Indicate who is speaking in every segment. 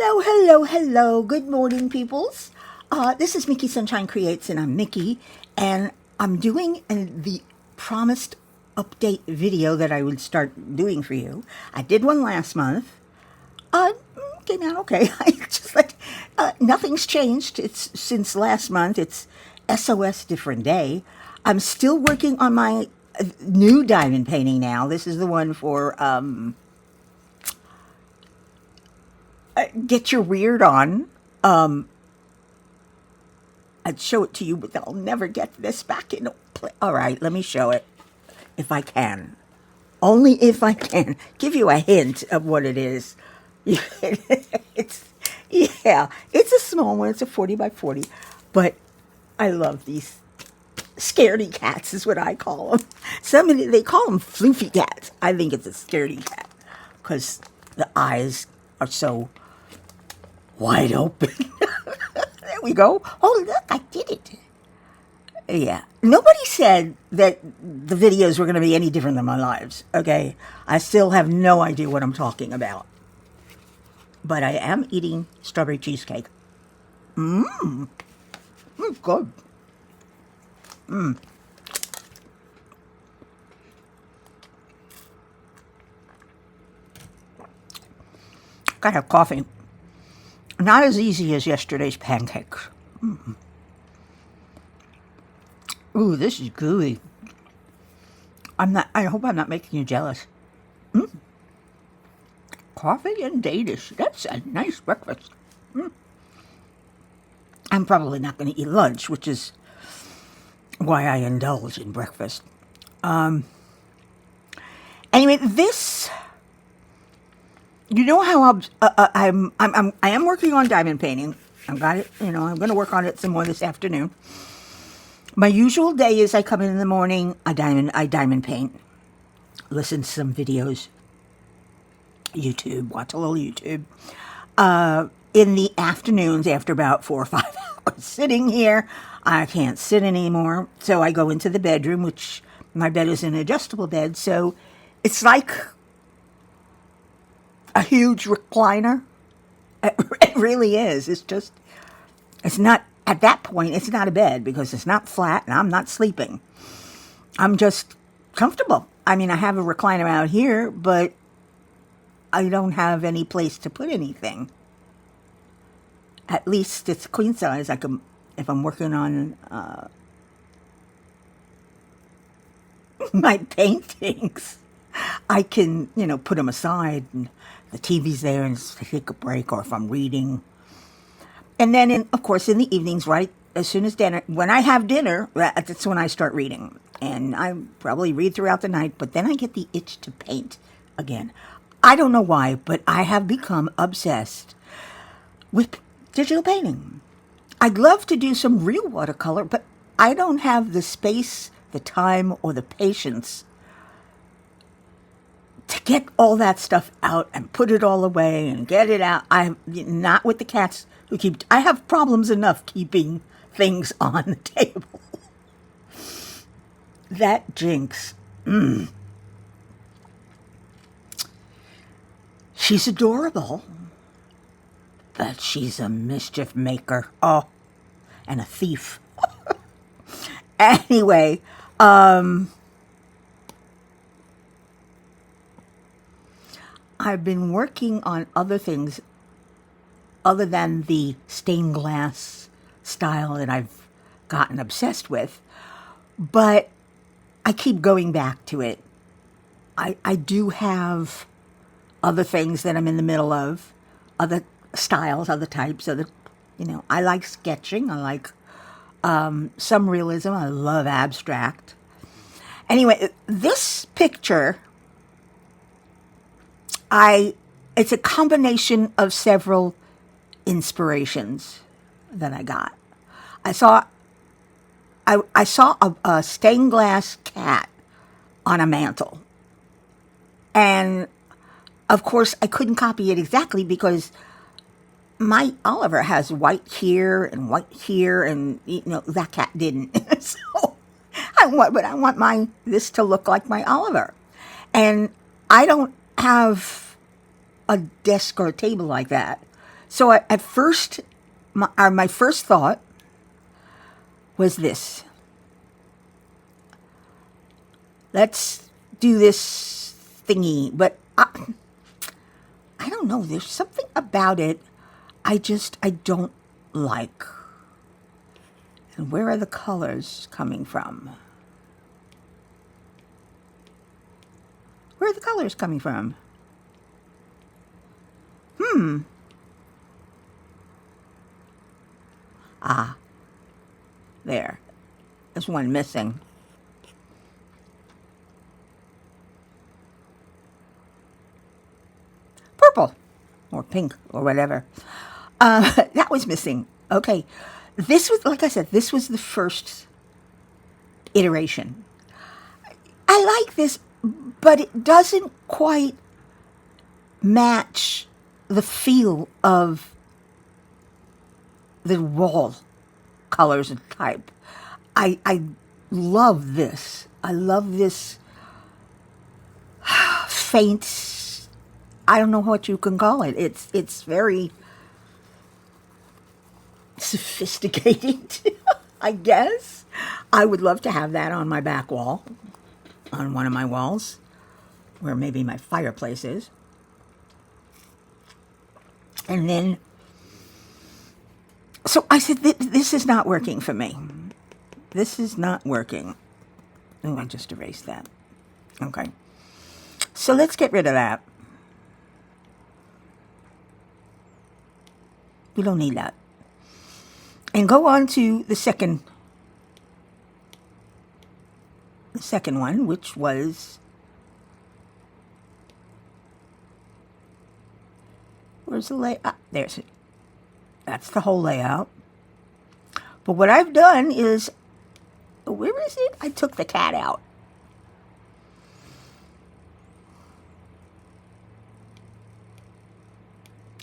Speaker 1: Hello, hello, hello. Good morning, peoples. This is Mickey Sunshine Creates, and I'm Mickey, and I'm doing the promised update video that I would start doing for you. I did one last month. Came out okay. I just like nothing's changed. It's since last month. It's SOS different day. I'm still working on my new diamond painting now. This is the one for Get Your Weird On. I'd show it to you, but I'll never get this back in play. All right, let me show it if I can. Only if I can. Give you a hint of what it is. It's a small one. It's a 40 by 40, but I love these scaredy cats is what I call them. They call them floofy cats. I think it's a scaredy cat because the eyes are so wide open. There we go. Oh, look, I did it. Yeah. Nobody said that the videos were going to be any different than my lives, okay? I still have no idea what I'm talking about. But I am eating strawberry cheesecake. It's good. Gotta have coffee. Not as easy as yesterday's pancakes. Ooh, this is gooey. I hope I'm not making you jealous. Coffee and date. That's a nice breakfast. I'm probably not going to eat lunch, which is why I indulge in breakfast. Anyway, this. You know how I am working on diamond painting. I've got it. I'm going to work on it some more this afternoon. My usual day is I come in the morning, I diamond paint, listen to some videos, YouTube, watch a little YouTube. In the afternoons, after about 4 or 5 hours sitting here, I can't sit anymore. So I go into the bedroom, which my bed is an adjustable bed. So it's like a huge recliner. It really is. It's not, at that point, it's not a bed because it's not flat and I'm not sleeping. I'm just comfortable. I mean, I have a recliner out here, but I don't have any place to put anything. At least it's queen size. If I'm working on my paintings, I can, put them aside and the TV's there and take a break, or if I'm reading. And then, of course, in the evenings, right as soon as dinner, when I have dinner, that's when I start reading. And I probably read throughout the night, but then I get the itch to paint again. I don't know why, but I have become obsessed with digital painting. I'd love to do some real watercolor, but I don't have the space, the time, or the patience to get all that stuff out and put it all away and get it out. I'm not with the cats who I have problems enough keeping things on the table. That Jinx. She's adorable, but she's a mischief maker. Oh, and a thief. Anyway, I've been working on other things other than the stained glass style that I've gotten obsessed with, but I keep going back to it. I do have other things that I'm in the middle of, other styles, other types, I like sketching. I like some realism. I love abstract. Anyway, this picture, it's a combination of several inspirations that I got. I saw a stained glass cat on a mantle. And of course I couldn't copy it exactly because my Oliver has white here and that cat didn't. So I want this to look like my Oliver. And I don't have a desk or a table like that. So at first, my first thought was this. Let's do this thingy. But I don't know. There's something about it I don't like. And where are the colors coming from? Where are the colors coming from? Ah, there. There's one missing. Purple or pink or whatever. That was missing. Okay. This was, like I said, this was the first iteration. I like this, but it doesn't quite match the feel of the wall colors and type. I love this. I love this faint, I don't know what you can call it. It's very sophisticated, I guess. I would love to have that on my back wall, on one of my walls, where maybe my fireplace is. And then, so I said, this is not working for me. This is not working. Oh, I just erased that. Okay. So let's get rid of that. We don't need that. And go on to the second one, which was, where's the layout? There's it. That's the whole layout. But what I've done is, where is it? I took the cat out.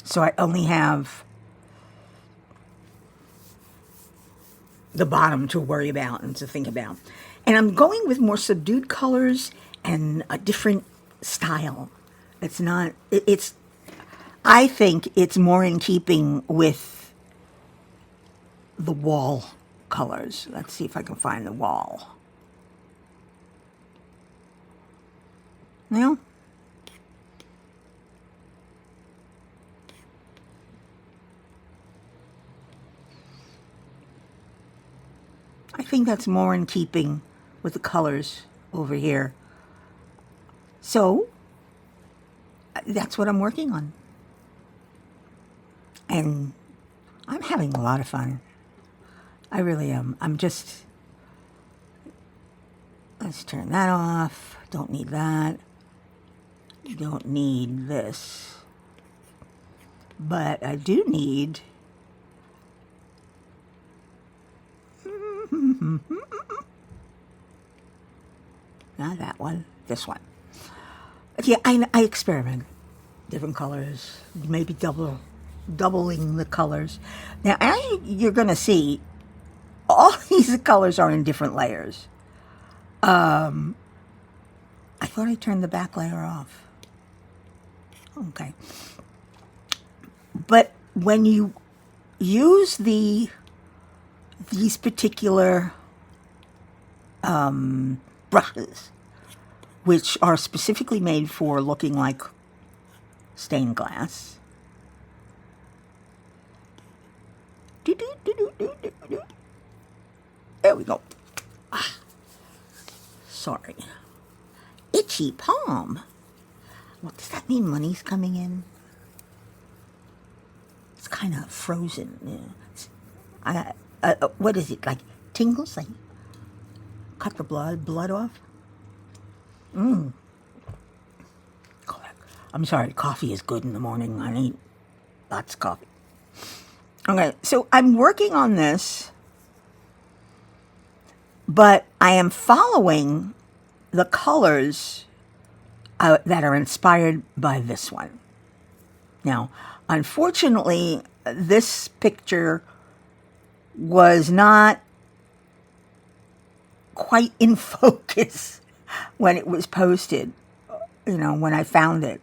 Speaker 1: So I only have the bottom to worry about and to think about. And I'm going with more subdued colors and a different style. It's not, I think it's more in keeping with the wall colors. Let's see if I can find the wall. Now, I think that's more in keeping with the colors over here. So, that's what I'm working on. And I'm having a lot of fun. I really am. Let's turn that off. Don't need that. Don't need this. But I do need not that one, this one. But yeah, I experiment. Different colors, maybe doubling the colors. Now, as you're going to see, all these colors are in different layers. I thought I turned the back layer off. Okay. But when you use these particular brushes, which are specifically made for looking like stained glass. There we go. Sorry. Itchy palm. What does that mean? Money's coming in? It's kind of frozen. Yeah. What is it? Like tingles? Like cut the blood off? I'm sorry, coffee is good in the morning. I need lots of coffee. Okay, so I'm working on this, but I am following the colors that are inspired by this one. Now, unfortunately, this picture was not quite in focus when it was posted, when I found it.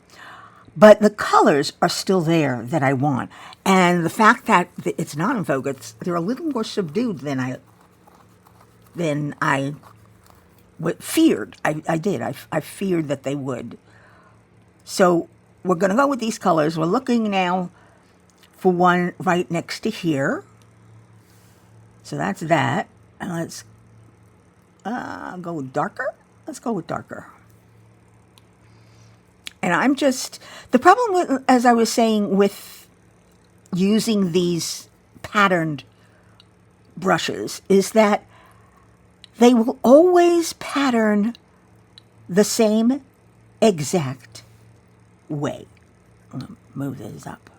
Speaker 1: But the colors are still there that I want. And the fact that it's not in focus, they're a little more subdued than I feared. I feared that they would. So we're going to go with these colors. We're looking now for one right next to here. So that's that. And let's go with darker. Let's go with darker. And I'm just, the problem with, as I was saying, with using these patterned brushes is that they will always pattern the same exact way. I'm going to move this up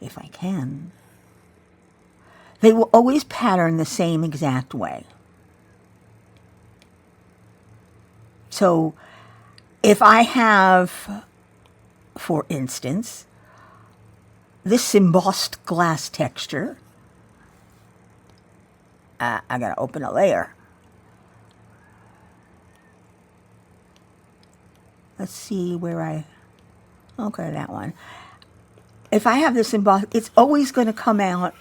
Speaker 1: if I can. They will always pattern the same exact way. So if I have, for instance, this embossed glass texture, I gotta open a layer. Let's see where okay, that one. If I have this embossed, it's always going to come out,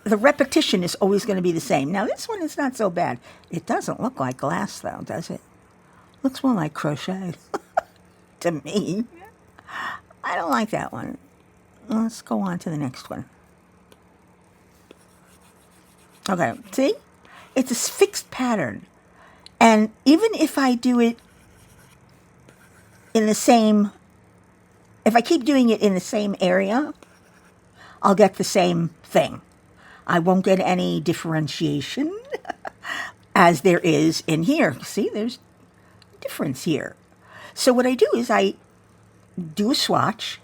Speaker 1: the repetition is always going to be the same. Now this one is not so bad. It doesn't look like glass though, does it? Looks more like crochet to me. I don't like that one. Let's go on to the next one. Okay, see? It's a fixed pattern. And even if I do it in the same, if I keep doing it in the same area, I'll get the same thing. I won't get any differentiation as there is in here. See, there's a difference here. So what I do is I do a swatch.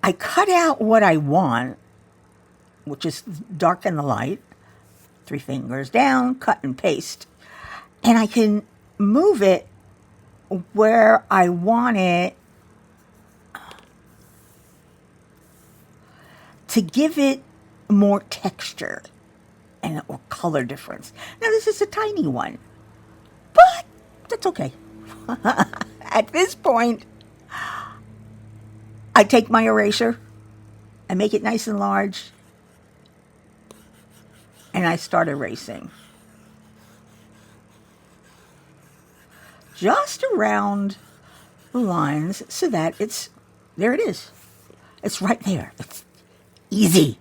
Speaker 1: I cut out what I want, which is dark and the light. 3 fingers down, cut and paste. And I can move it where I want it to give it more texture and or color difference. Now this is a tiny one, but that's okay. At this point, I take my eraser, I make it nice and large, and I start erasing. Just around the lines so that there it is. It's right there. It's easy.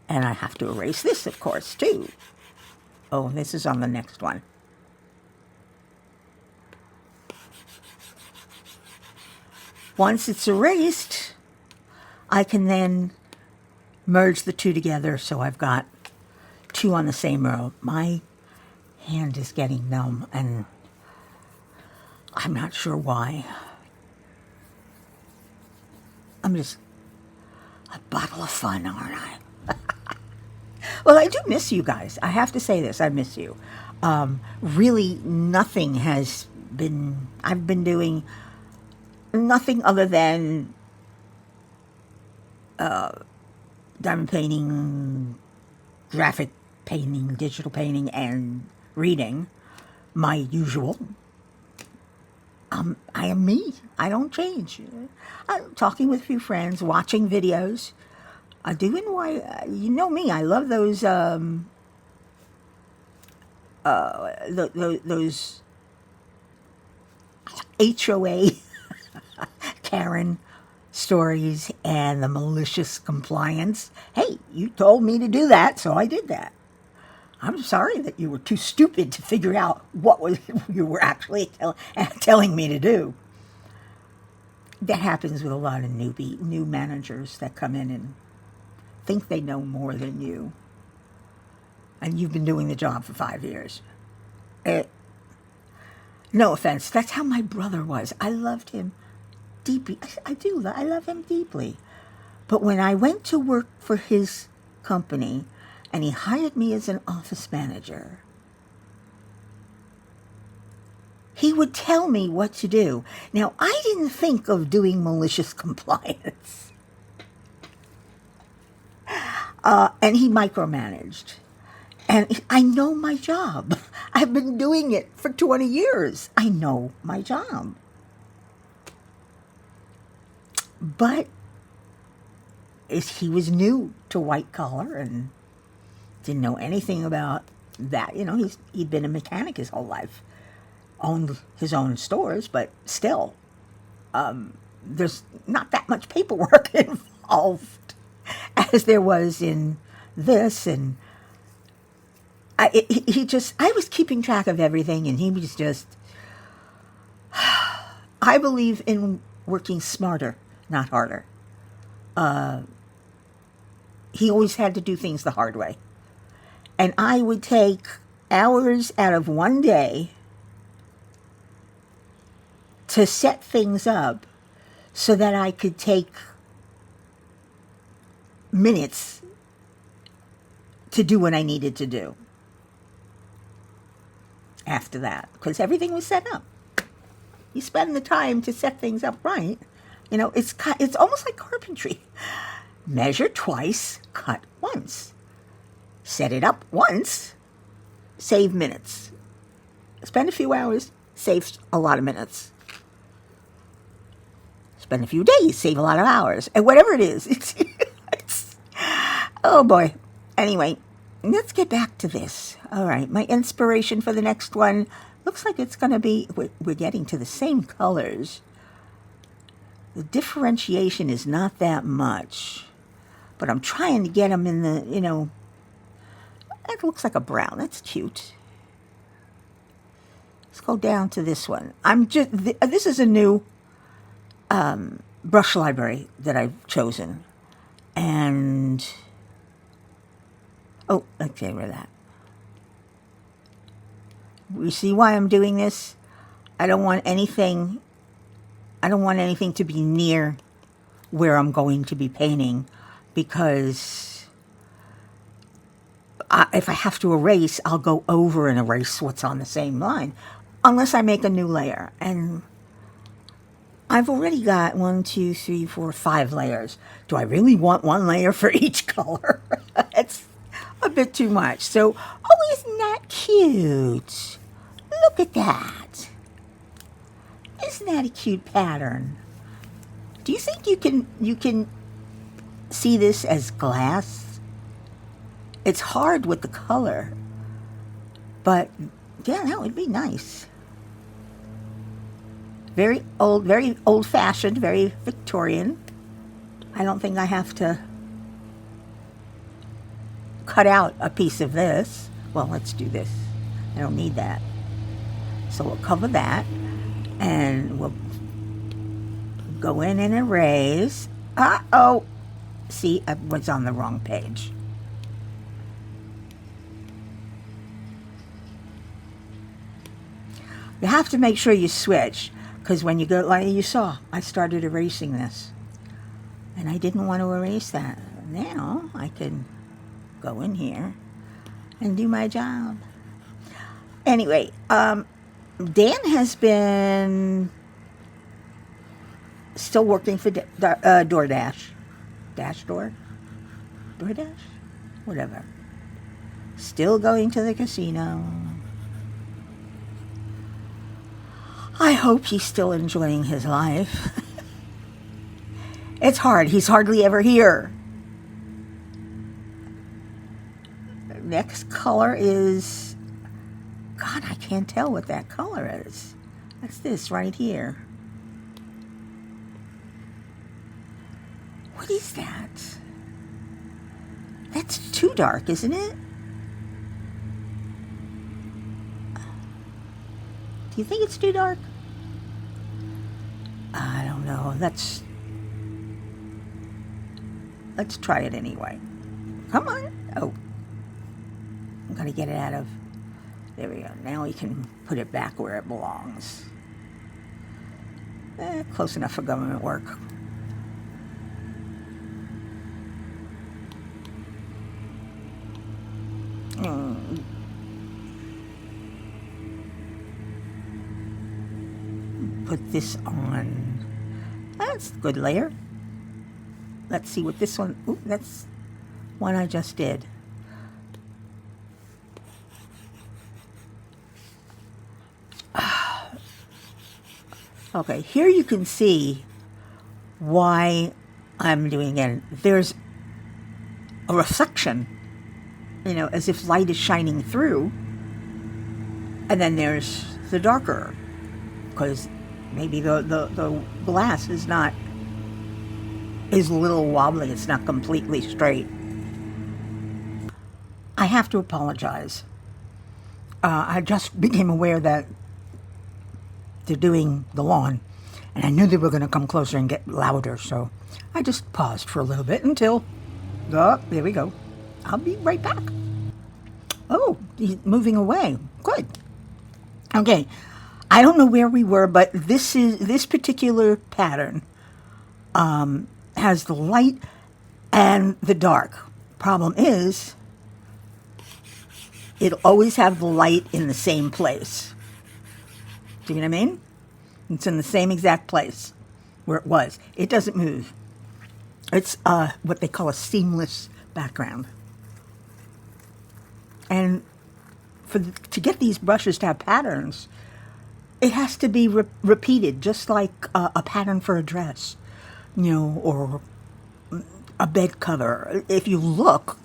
Speaker 1: And I have to erase this, of course, too. Oh, this is on the next one. Once it's erased, I can then merge the two together so I've got 2 on the same row. My hand is getting numb and I'm not sure why. I'm just a bottle of fun, aren't I? Well, I do miss you guys. I have to say this. I miss you. Really, nothing has been... I've been doing nothing other than diamond painting, graphic painting, digital painting, and reading. My usual. I am me. I don't change. I'm talking with a few friends, watching videos. Doing why you know me. I love those those HOA Karen stories and the malicious compliance. Hey, you told me to do that, so I did that. I'm sorry that you were too stupid to figure out what you were actually telling me to do. That happens with a lot of new managers that come in and think they know more than you. And you've been doing the job for 5 years. No offense, that's how my brother was. I loved him deeply. I do. I love him deeply. But when I went to work for his company and he hired me as an office manager, he would tell me what to do. Now, I didn't think of doing malicious compliance. And he micromanaged. And I know my job. I've been doing it for 20 years. I know my job. But he was new to white collar and didn't know anything about that. You know, he'd been a mechanic his whole life, owned his own stores, but still, there's not that much paperwork involved as there was in this. And I was keeping track of everything, and he was just, I believe in working smarter, not harder. He always had to do things the hard way. And I would take hours out of one day to set things up so that I could take minutes to do what I needed to do after that, because everything was set up. You spend the time to set things up right. You know, it's almost like carpentry. Measure twice, cut once. Set it up once, save minutes. Spend a few hours, save a lot of minutes. Spend a few days, save a lot of hours. And whatever it is, it's oh boy. Anyway, let's get back to this. All right, my inspiration for the next one looks like it's going to be, we're getting to the same colors. The differentiation is not that much, but I'm trying to get them in the, you know, that looks like a brown. That's cute. Let's go down to this one. This is a new brush library that I've chosen. And, oh, let's get rid of that. You see why I'm doing this? I don't want anything to be near where I'm going to be painting, because if I have to erase, I'll go over and erase what's on the same line, unless I make a new layer. And I've already got 1, 2, 3, 4, 5 layers. Do I really want one layer for each color? It's a bit too much. So, oh, isn't that cute? Look at that. Isn't that a cute pattern? Do you think you can see this as glass? It's hard with the color, but yeah, that would be nice. Very old-fashioned, very Victorian. I don't think I have to cut out a piece of this. Well, let's do this. I don't need that. So we'll cover that, and we'll go in and erase. Uh-oh. See, I was on the wrong page. You have to make sure you switch, because when you go, like you saw, I started erasing this, and I didn't want to erase that. Now I can go in here and do my job. Anyway, Dan has been still working for DoorDash. DoorDash? Whatever. Still going to the casino. I hope he's still enjoying his life. It's hard. He's hardly ever here. Next color is... God, I can't tell what that color is. That's this right here. What is that? That's too dark, isn't it? Do you think it's too dark? I don't know. Let's try it anyway. Come on. Oh. I'm going to get it out of... There we go. Now we can put it back where it belongs. Close enough for government work. Put this on. That's a good layer. Let's see what this one... Ooh, that's one I just did. Okay, here you can see why I'm doing it. There's a reflection, you know, as if light is shining through. And then there's the darker, because maybe the glass is a little wobbly. It's not completely straight. I have to apologize. I just became aware that they're doing the lawn, and I knew they were going to come closer and get louder, so I just paused for a little bit until, there we go. I'll be right back. Oh, he's moving away. Good. Okay, I don't know where we were, but this particular pattern has the light and the dark. Problem is, it'll always have the light in the same place. Do you know what I mean? It's in the same exact place where it was. It doesn't move. It's what they call a seamless background. And to get these brushes to have patterns, it has to be repeated, just like a pattern for a dress, you know, or a bed cover. If you look,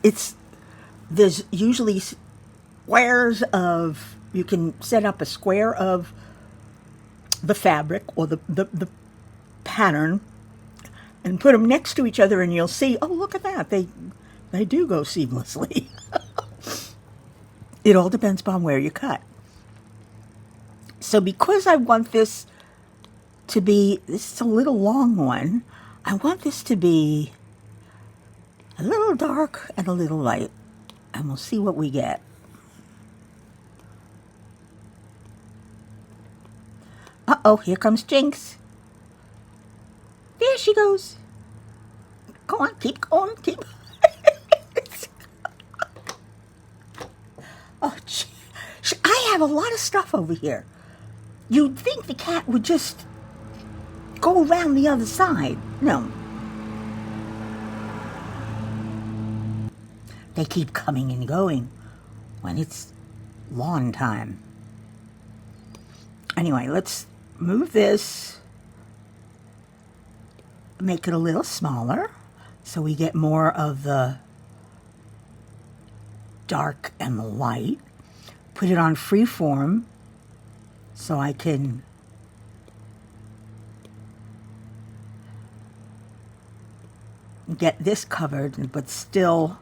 Speaker 1: there's usually squares of, you can set up a square of the fabric or the pattern and put them next to each other, and you'll see, oh, look at that, they do go seamlessly. It all depends upon where you cut. So because I want this is a little long one, I want this to be a little dark and a little light, and we'll see what we get. Uh-oh, here comes Jinx. There she goes. Go on, keep going, keep. Oh, gee. I have a lot of stuff over here. You'd think the cat would just go around the other side. No. They keep coming and going when it's lawn time. Anyway, let's move this, make it a little smaller so we get more of the dark and the light. Put it on freeform so I can get this covered, but still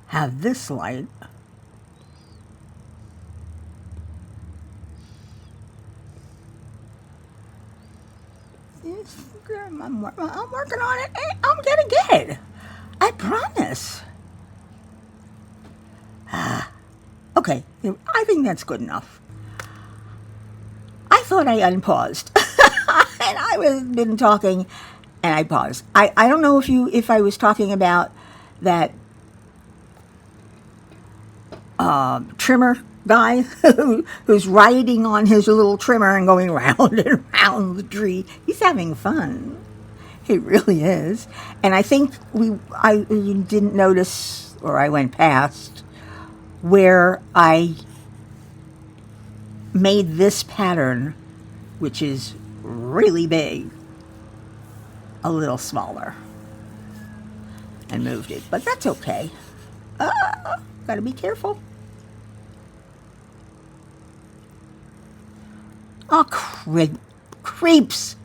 Speaker 1: have this light. I'm working on it. I'm gonna get it. I promise. Okay, I think that's good enough. I thought I unpaused, and I been talking, and I paused. I don't know if I was talking about that trimmer guy who's riding on his little trimmer and going round and round the tree. He's having fun. He really is. And I think I didn't notice, or I went past, where I made this pattern, which is really big, a little smaller, and moved it. But that's okay. Gotta be careful. Oh, creeps.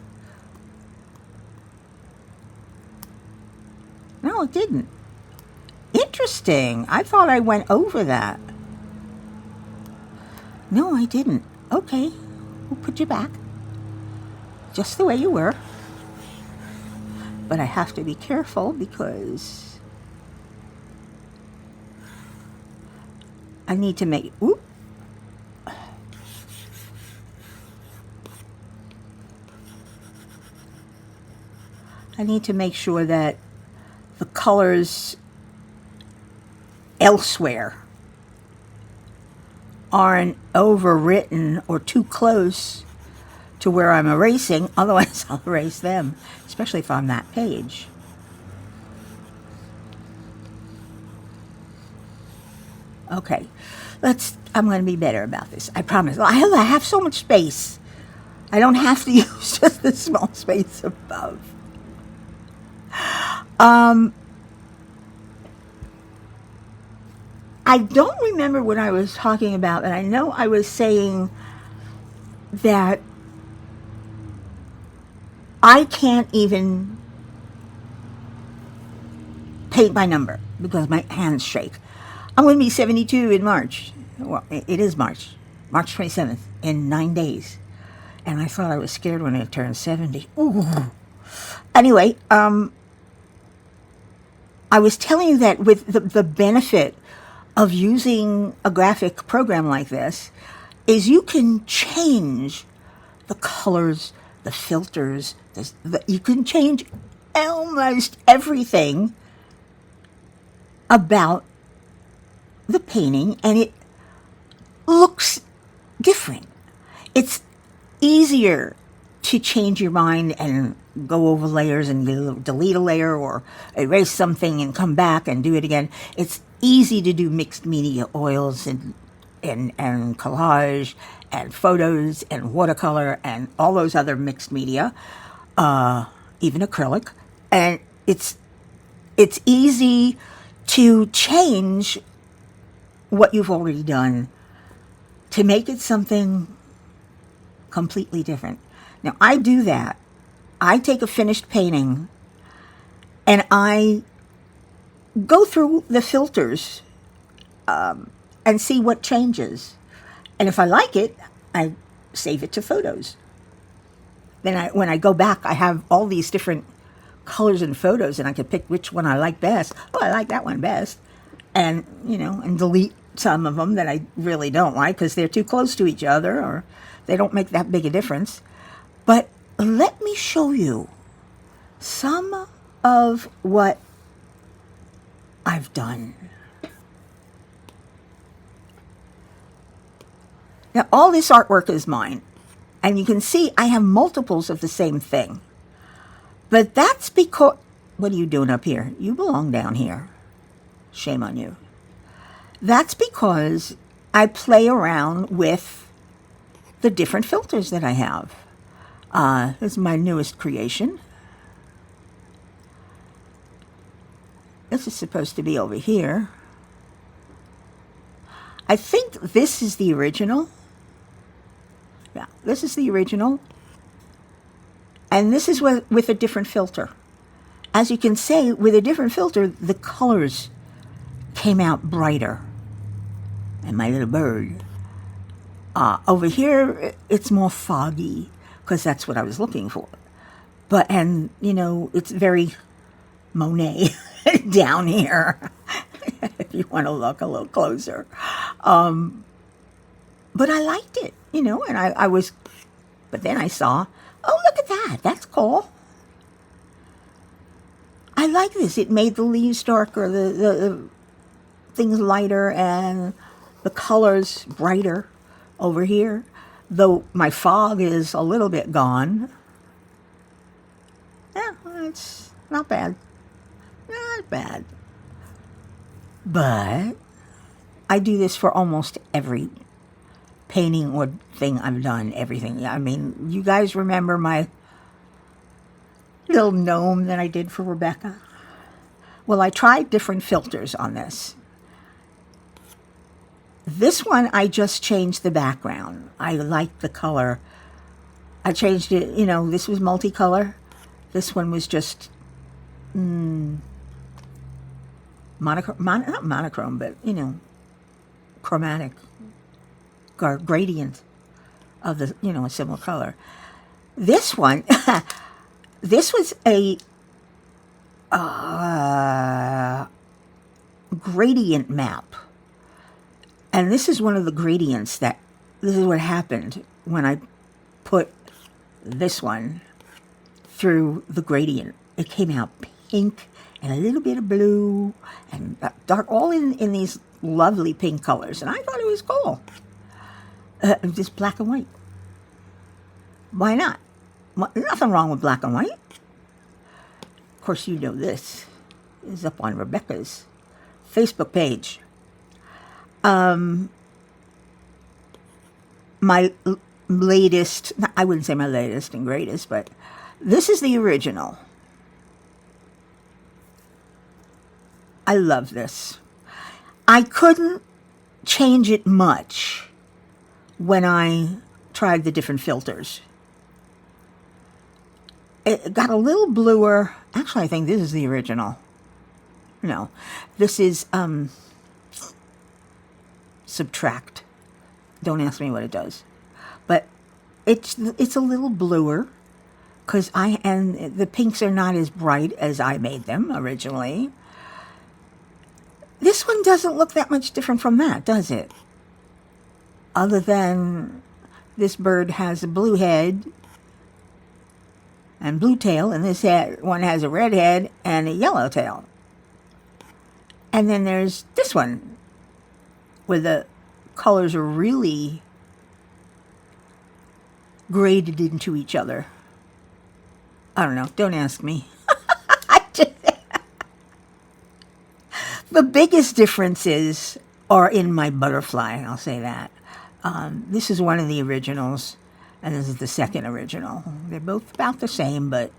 Speaker 1: No, it didn't. Interesting. I thought I went over that. No, I didn't. Okay, we'll put you back. Just the way you were. But I have to be careful because I need to make... Oop. I need to make sure that the colors elsewhere aren't overwritten or too close to where I'm erasing. Otherwise, I'll erase them, especially if I'm on that page. Okay, I'm going to be better about this. I promise. I have so much space. I don't have to use just the small space above. I don't remember what I was talking about, and I know I was saying that I can't even paint by number because my hands shake. I'm going to be 72 in March. Well, it is March 27th, in 9 days. And I thought I was scared when I turned 70. Ooh. Anyway, I was telling you that with the benefit of using a graphic program like this is you can change the colors, the filters, you can change almost everything about the painting, and it looks different. It's easier to change your mind and go over layers and delete a layer or erase something and come back and do it again. It's easy to do mixed media oils and collage and photos and watercolor and all those other mixed media, even acrylic. And it's easy to change what you've already done to make it something completely different. Now, I do that. I take a finished painting and I go through the filters and see what changes. And if I like it, I save it to photos. Then when I go back, I have all these different colors and photos, and I can pick which one I like best. Oh, I like that one best. And, and delete some of them that I really don't like because they're too close to each other or they don't make that big a difference. But let me show you some of what I've done. Now, all this artwork is mine. And you can see I have multiples of the same thing. But that's because... What are you doing up here? You belong down here. Shame on you. That's because I play around with the different filters that I have. This is my newest creation. This is supposed to be over here. I think this is the original. Yeah, this is the original. And this is with a different filter. As you can see, with a different filter, the colors came out brighter. And my little bird. Over here, it's more foggy, because that's what I was looking for. But, and, it's very Monet down here, if you want to look a little closer. But I liked it, and I was, but then I saw, oh, look at that, that's cool. I like this. It made the leaves darker, the things lighter, and the colors brighter over here. Though my fog is a little bit gone. Yeah, it's not bad. Not bad. But I do this for almost every painting or thing I've done, everything. I mean, you guys remember my little gnome that I did for Rebecca? Well, I tried different filters on this. This one, I just changed the background. I liked the color. I changed it, this was multicolor. This one was just monochrome, not monochrome, but, chromatic, gradient of the, a similar color. This one, this was a gradient map. And this is one of the gradients this is what happened when I put this one through the gradient. It came out pink and a little bit of blue and dark, all in these lovely pink colors. And I thought it was cool. Just black and white. Why not? Nothing wrong with black and white. Of course, this is up on Rebecca's Facebook page. My latest, I wouldn't say my latest and greatest, but this is the original. I love this. I couldn't change it much when I tried the different filters. It got a little bluer. Actually, I think this is the original. No, this is subtract. Don't ask me what it does, but it's a little bluer because and the pinks are not as bright as I made them originally. This one doesn't look that much different from that, does it? Other than this bird has a blue head and blue tail, and this one has a red head and a yellow tail. And then there's this one where the colors are really graded into each other. I don't know. Don't ask me. The biggest differences are in my butterfly, I'll say that. This is one of the originals, and this is the second original. They're both about the same, but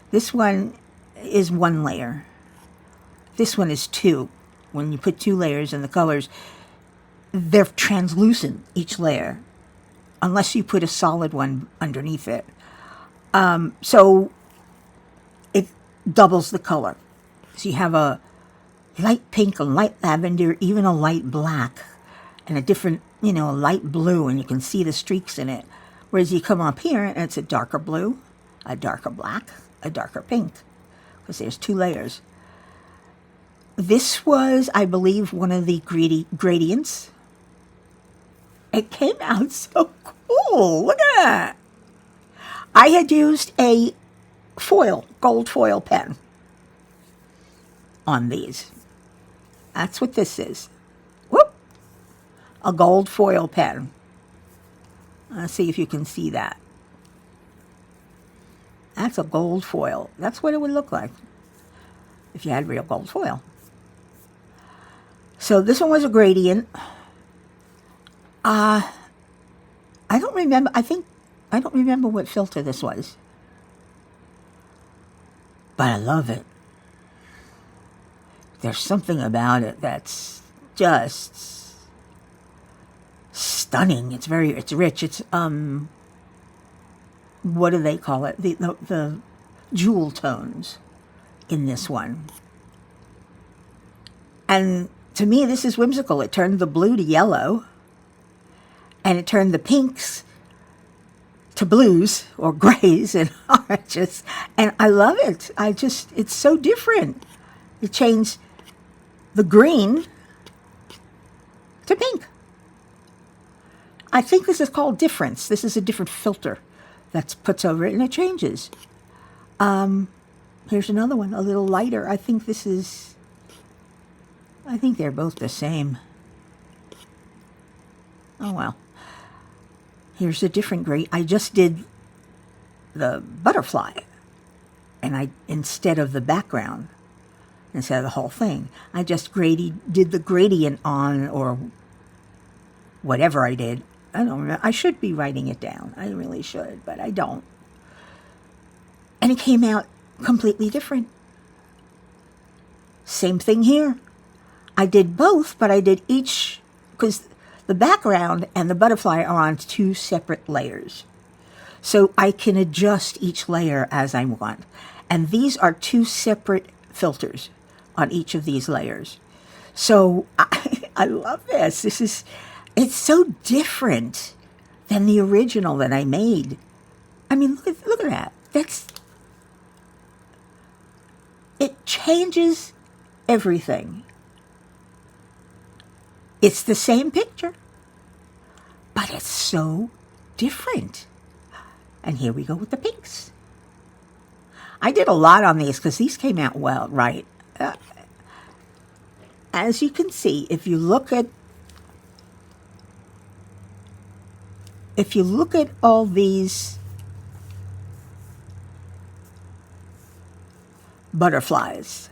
Speaker 1: this one is one layer. This one is two. When you put two layers in the colors, they're translucent, each layer, unless you put a solid one underneath it. So it doubles the color. So you have a light pink, a light lavender, even a light black, and a different, a light blue, and you can see the streaks in it. Whereas you come up here, and it's a darker blue, a darker black, a darker pink, because there's two layers. This was, I believe, one of the gradients. It came out so cool. Look at that. I had used a gold foil pen on these. That's what this is. Whoop! A gold foil pen. Let's see if you can see that. That's a gold foil. That's what it would look like if you had real gold foil. So this one was a gradient. I don't remember. I don't remember what filter this was. But I love it. There's something about it that's just stunning. It's rich. It's what do they call it? The jewel tones in this one. And to me, this is whimsical. It turned the blue to yellow, and it turned the pinks to blues or grays and oranges. And I love it. It's so different. It changed the green to pink. I think this is called difference. This is a different filter that puts over it, and it changes. Here's another one, a little lighter. I think they're both the same. Oh, well. Here's a different grade. I just did the butterfly, and instead of the background, instead of the whole thing, I just did the gradient on, or whatever I did. I don't remember. I should be writing it down. I really should, but I don't. And it came out completely different. Same thing here. I did both, but I did each, because the background and the butterfly are on two separate layers. So I can adjust each layer as I want. And these are two separate filters on each of these layers. So I love this. It's so different than the original that I made. I mean, look at that. It changes everything. It's the same picture, but it's so different. And here we go with the pinks. I did a lot on these because these came out well, right? As you can see, if you look at all these butterflies,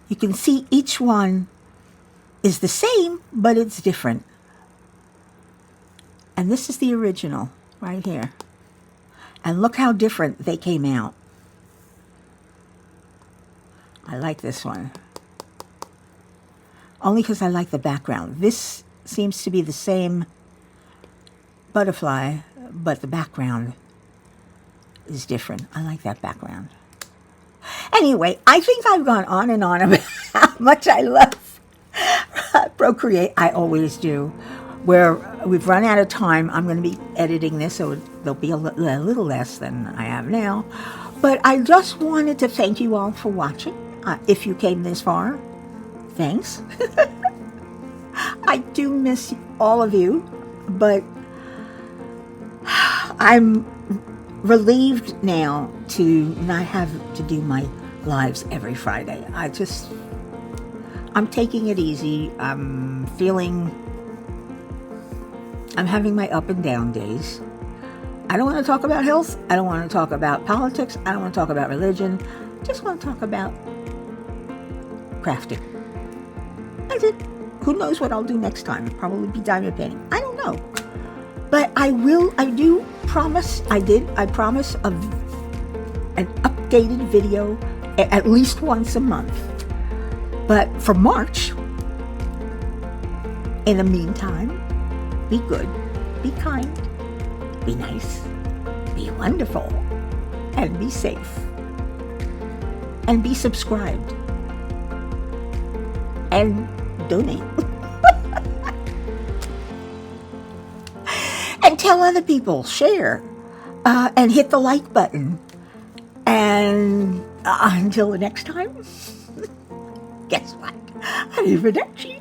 Speaker 1: you can see each one is the same, but it's different. And this is the original right here. And look how different they came out. I like this one. Only because I like the background. This seems to be the same butterfly, but the background is different. I like that background. Anyway, I think I've gone on and on about how much I love Procreate. I always do. Where we've run out of time, I'm going to be editing this, so there'll be a little less than I have now. But I just wanted to thank you all for watching. If you came this far, thanks. I do miss all of you, but I'm relieved now to not have to do my lives every Friday. I'm taking it easy. I'm having my up and down days. I don't want to talk about health. I don't want to talk about politics. I don't want to talk about religion. I just want to talk about crafting. That's it. Who knows what I'll do next time? Probably be diamond painting. I don't know. But I promise an updated video at least once a month. But for March, in the meantime, be good, be kind, be nice, be wonderful, and be safe. And be subscribed. And donate. And tell other people, share, and hit the like button. And until the next time, guess what? Arrivederci.